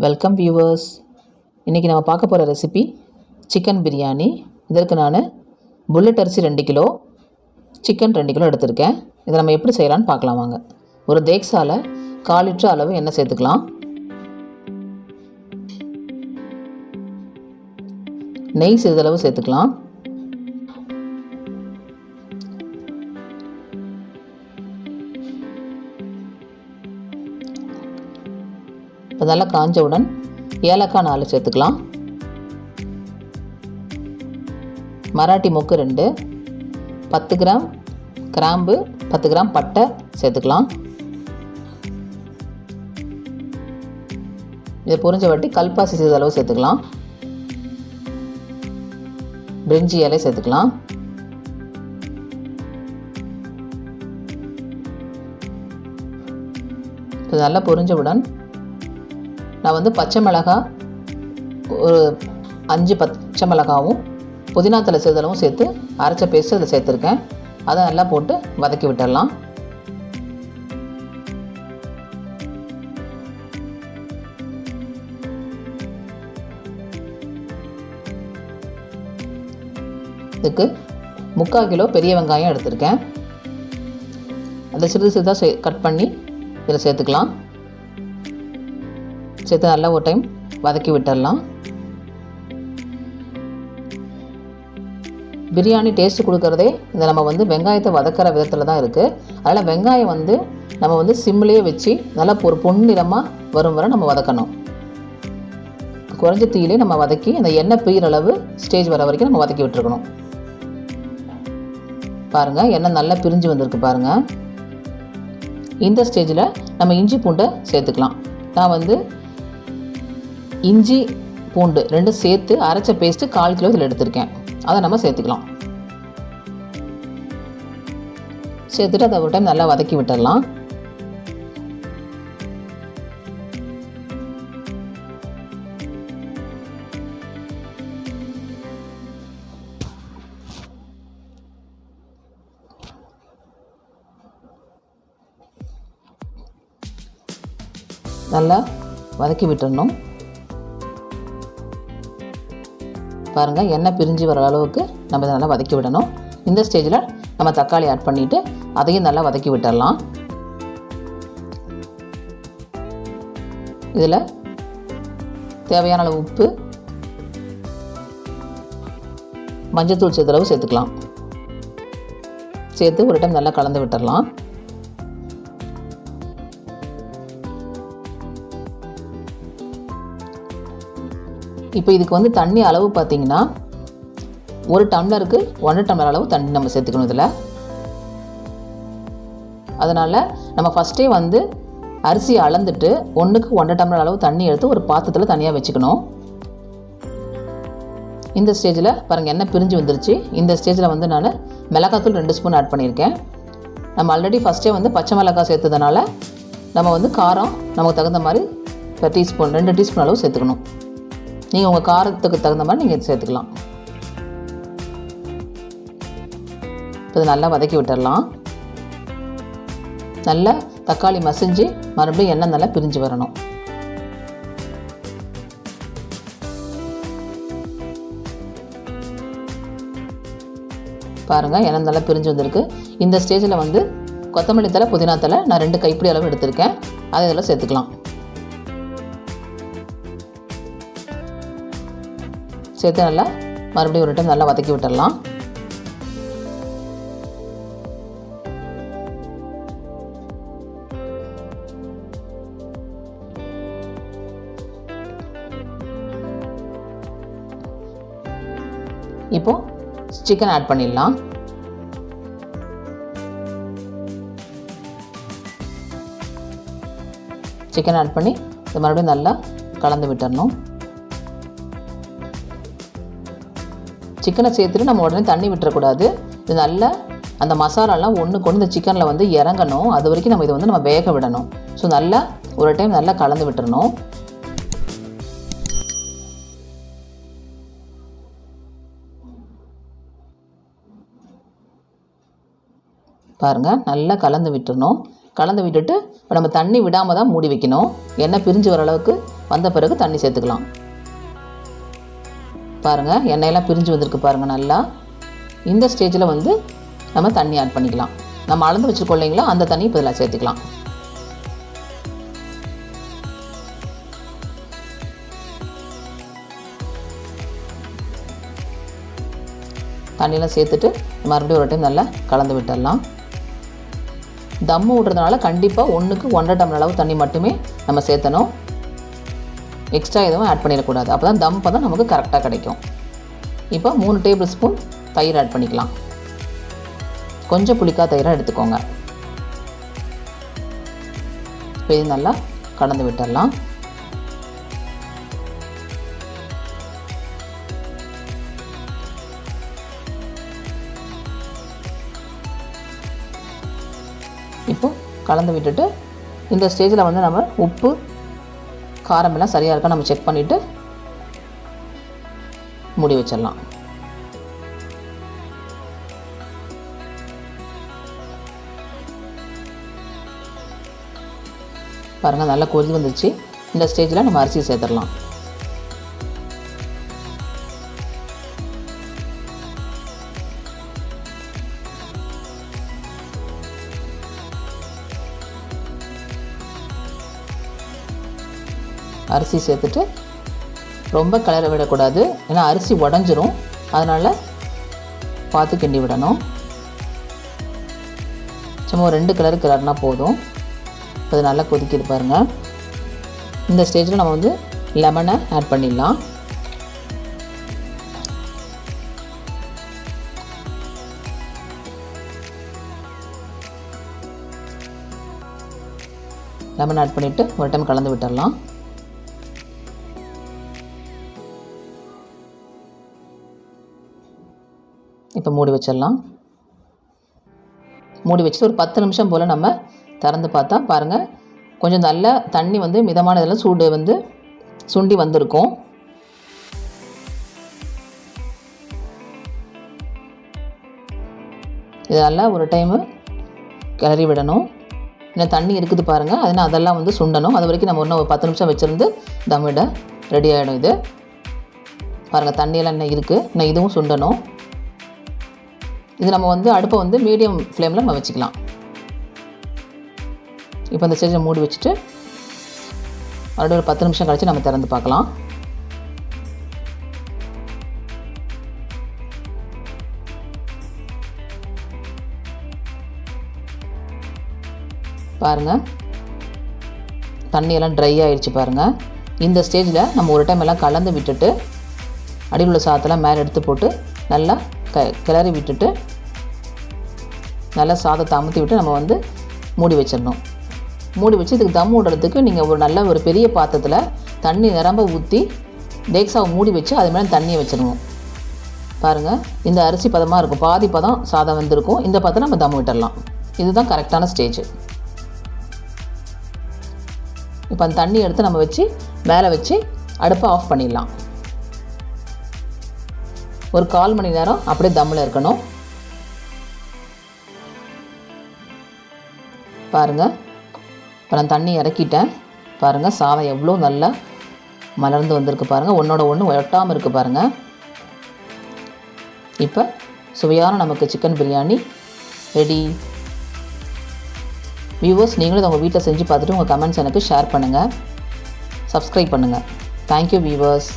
Welcome viewers. இன்றைக்கி நம்ம பார்க்க போகிற ரெசிபி சிக்கன் பிரியாணி. இதற்கு நான் புல்லட் அரிசி 2 கிலோ, சிக்கன் 2 கிலோ எடுத்திருக்கேன். இதை நம்ம எப்படி செய்யலான்னு பார்க்கலாம் வாங்க. ஒரு தேக்ஸாவில் 1/4 லிட்டர் அளவு எண்ணெய் சேர்த்துக்கலாம். நெய் சிறிதளவு சேர்த்துக்கலாம். இப்போ நல்லா காஞ்சவுடன் ஏலக்காய் 4 சேர்த்துக்கலாம். மராட்டி மொக்கு 2, 10 கிராம் கிராம்பு, 10 கிராம் பட்டை சேர்த்துக்கலாம். இதை பொரிஞ்ச வாட்டி கல்பாசி சிறிதளவு சேர்த்துக்கலாம். பிரிஞ்சி இலை சேர்த்துக்கலாம். இது நல்லா பொரிஞ்சவுடன் நான் பச்சை மிளகாய் ஒரு 5 பச்சை மிளகாவும் புதினா தலை சிறிதளவும் சேர்த்து அரைச்ச பேஸ்ட் அதில் சேர்த்துருக்கேன். அதை நல்லா போட்டு வதக்கி விட்டுடலாம். இதுக்கு 3/4 கிலோ பெரிய வெங்காயம் எடுத்திருக்கேன். அதை சிறிது சிறிதாக கட் பண்ணி இதில் சேர்த்துக்கலாம். சேர்த்து நல்லா ஒரு டைம் வதக்கி விட்டுடலாம். பிரியாணி டேஸ்ட் கொடுக்குறதே இந்த நம்ம வெங்காயத்தை வதக்கிற விதத்தில் தான் இருக்குது. அதனால் வெங்காயம் நம்ம சிம்லேயே வச்சு நல்லா ஒரு பொன்னிறமாக வரும் வரை நம்ம வதக்கணும். குறைஞ்ச தீயிலே நம்ம வதக்கி அந்த எண்ணெய் பிரிகிற அளவு ஸ்டேஜ் வர வரைக்கும் நம்ம வதக்கி விட்டுருக்கணும். பாருங்கள், எண்ணெய் நல்லா பிரிஞ்சு வந்திருக்கு பாருங்கள். இந்த ஸ்டேஜில் நம்ம இஞ்சி பூண்டை சேர்த்துக்கலாம். நான் இஞ்சி பூண்டு 2 சேர்த்து அரைச்ச பேஸ்ட்டு 1/4 கிலோ இதில் எடுத்திருக்கேன். அதை நம்ம சேர்த்துக்கலாம். சேர்த்துட்டு அதை ஒரு டைம் நல்லா வதக்கி விட்டுடலாம். நல்லா வதக்கி விட்டுடணும். பாருங்கள், எண்ணெய் பிரிஞ்சு வர அளவுக்கு நம்ம இதை நல்லா வதக்கி விடணும். இந்த ஸ்டேஜில் நம்ம தக்காளி ஆட் பண்ணிவிட்டு அதையும் நல்லா வதக்கி விட்டுடலாம். இதில் தேவையான அளவு உப்பு, மஞ்சத்தூள் சிறிதளவு சேர்த்துக்கலாம். சேர்த்து ஒரு டைம் நல்லா கலந்து விட்டுடலாம். இப்போ இதுக்கு தண்ணி அளவு பார்த்திங்கன்னா 1 டம்ளருக்கு 1 டம்ளர் அளவு தண்ணி நம்ம சேர்த்துக்கணும் இதில். அதனால் நம்ம ஃபஸ்ட்டே அரிசியை அளந்துட்டு 1க்கு 1 டம்ளர் அளவு தண்ணி எடுத்து ஒரு பாத்திரத்தில் தனியாக வச்சுக்கணும். இந்த ஸ்டேஜில் பாருங்கள், எண்ணெய் பிரிஞ்சு வந்துருச்சு. இந்த ஸ்டேஜில் நான் மிளகாத்தூள் 2 ஸ்பூன் ஆட் பண்ணியிருக்கேன். நம்ம ஆல்ரெடி ஃபஸ்ட்டே பச்சை மிளகாய் சேர்த்ததுனால நம்ம காரம் நமக்கு தகுந்த மாதிரி 2 டீஸ்பூன் அளவு சேர்த்துக்கணும். நீங்கள் உங்கள் காரத்துக்கு தகுந்த மாதிரி நீங்கள் சேர்த்துக்கலாம். இப்போ இதை நல்லா வதக்கி விட்டுடலாம். நல்லா தக்காளி மசிஞ்சு மறுபடியும் எண்ணெய் நல்லா பிரிஞ்சு வரணும். பாருங்கள், எண்ணெய் நல்லா பிரிஞ்சு வந்திருக்கு. இந்த ஸ்டேஜில் கொத்தமல்லி தலை, புதினா தலை நான் 2 கைப்பிடி அளவு எடுத்திருக்கேன். அதை இதில் சேர்த்துக்கலாம். சேர்த்து நல்லா மறுபடியும் ஒரு டைம் நல்லா வதக்கி விட்டுடலாம். இப்போ சிக்கன் ஆட் பண்ணிடலாம். சிக்கன் ஆட் பண்ணி இதை மறுபடியும் நல்லா கலந்து விட்டுறணும். சிக்கனை சேர்த்துட்டு நம்ம உடனே தண்ணி விட்டுறக்கூடாது. இது நல்லா அந்த மசாலாலாம் ஒன்றுக்கு ஒன்று இந்த சிக்கனில் இறங்கணும். அது வரைக்கும் நம்ம இதை நம்ம வேக விடணும். ஸோ நல்லா ஒரு டைம் நல்லா கலந்து விட்டுறணும். பாருங்கள், நல்லா கலந்து விட்டுறணும். கலந்து விட்டுட்டு இப்போ நம்ம தண்ணி விடாமல் தான் மூடி வைக்கணும். எண்ணெய் பிரிஞ்சு வர அளவுக்கு வந்த பிறகு தண்ணி சேர்த்துக்கலாம். பாருங்கள் எண்ணெயெல்லாம் பிரிஞ்சு வந்திருக்கு பாருங்கள் நல்லா. இந்த ஸ்டேஜில் வந்து நம்ம தண்ணி ஆட் பண்ணிக்கலாம். நம்ம அளந்து வச்சுருக்கோம் இல்லைங்களா, அந்த தண்ணி இப்போ இதில் சேர்த்துக்கலாம். தண்ணியெலாம் சேர்த்துட்டு மறுபடியும் ஒரு டைம் நல்லா கலந்து விட்டுடலாம். தம்மு விடுறதுனால கண்டிப்பாக 1க்கு 1.5 டம்ளர் அளவு தண்ணி மட்டுமே நம்ம சேர்த்தணும். எக்ஸ்ட்ரா எதுவும் ஆட் பண்ணிடக்கூடாது. அப்போ தான் தம் பதம் நமக்கு கரெக்டாக கிடைக்கும். இப்போ 3 டேபிள் ஸ்பூன் தயிர் ஆட் பண்ணிக்கலாம். கொஞ்சம் புளிக்காத தயிராக எடுத்துக்கோங்க. இப்போ இது நல்லா கலந்து விட்டுடலாம். இப்போ கலந்து விட்டுட்டு இந்த ஸ்டேஜில் வந்து நம்ம உப்பு காரம் எல்லாம் சரியாக இருக்கா நம்ம செக் பண்ணிவிட்டு மூடி வச்சிடலாம். பாருங்கள் நல்லா கொதி வந்துருச்சு. இந்த ஸ்டேஜில் நம்ம அரிசி சேர்த்துடலாம். அரிசி சேர்த்துட்டு ரொம்ப கிளற விடக்கூடாது, ஏன்னா அரிசி உடஞ்சிரும். அதனால் பார்த்து கிண்டி விடணும். சும்மா ஒரு 2 கிளறு கிளறுனா போதும். அது நல்லா கொதிக்கிது பாருங்கள். இந்த ஸ்டேஜில் நம்ம வந்து லெமனை ஆட் பண்ணிடலாம். லெமன் ஆட் பண்ணிவிட்டு ஒரு டைம் கலந்து விட்டுடலாம். இப்போ மூடி வச்சிடலாம். மூடி வச்சுட்டு ஒரு 10 நிமிஷம் போல் நம்ம திறந்து பார்த்தா பாருங்கள் கொஞ்சம் நல்ல தண்ணி வந்து மிதமான இதில் சூடு வந்து சுண்டி வந்திருக்கும். இது நல்லா ஒரு டைமு கிளறி விடணும். இன்னும் தண்ணி இருக்குது பாருங்கள், அதனால் அதெல்லாம் வந்து சுண்டணும். அது வரைக்கும் நம்ம இன்னும் ஒரு 10 நிமிஷம் வச்சுருந்து தம் விட ரெடி ஆகிடும். இது பாருங்கள் தண்ணியெல்லாம் இன்னும் இருக்குது. இன்னும் இதுவும் சுண்டணும். இது நம்ம வந்து அடுப்பை வந்து மீடியம் ஃப்ளேமில் நம்ம வச்சுக்கலாம். இப்போ இந்த ஸ்டேஜில் மூடி வச்சுட்டு மறுபடியும் ஒரு 10 நிமிஷம் கழித்து நம்ம திறந்து பார்க்கலாம். பாருங்கள் தண்ணியெல்லாம் ட்ரை ஆகிடுச்சு பாருங்கள். இந்த ஸ்டேஜில் நம்ம ஒரு டைம் எல்லாம் கலந்து விட்டுட்டு அடியில் உள்ள சாதத்தெல்லாம் மேலே எடுத்து போட்டு நல்லா கிளறி விட்டுட்டு நல்லா சாதத்தை அமுத்தி விட்டு நம்ம வந்து மூடி வச்சிடணும். மூடி வச்சு இதுக்கு தம் விடுறதுக்கு நீங்கள் ஒரு நல்ல ஒரு பெரிய பாத்திரத்தில் தண்ணி நிரம்ப ஊற்றி தேக்ஸாவை மூடி வச்சு அது மேலே தண்ணியை வச்சிடணும். பாருங்கள் இந்த அரிசி பதமாக இருக்கும், பாதி பதம் சாதம் வந்திருக்கும். இந்த பதம் நம்ம தம் விட்டுடலாம். இதுதான் கரெக்டான ஸ்டேஜ். இப்போ அந்த தண்ணி எடுத்து நம்ம வச்சு மேலே வச்சு அடுப்பை ஆஃப் பண்ணிடலாம். ஒரு 1/4 மணி நேரம் அப்படியே தம்மில் இருக்கணும். பாருங்கள் இப்போ நான் தண்ணி இறக்கிட்டேன். பாருங்கள் சாதம் எவ்வளோ நல்லா மலர்ந்து வந்திருக்கு பாருங்கள், ஒன்றோட ஒன்று ஒட்டாமல் இருக்குது பாருங்கள். இப்போ சுவையான நமக்கு சிக்கன் பிரியாணி ரெடி. வியூவர்ஸ் நீங்களும் இதை உங்கள் வீட்டில் செஞ்சு பார்த்துட்டு உங்கள் கமெண்ட்ஸ் எனக்கு ஷேர் பண்ணுங்கள், சப்ஸ்கிரைப் பண்ணுங்கள். Thank you viewers.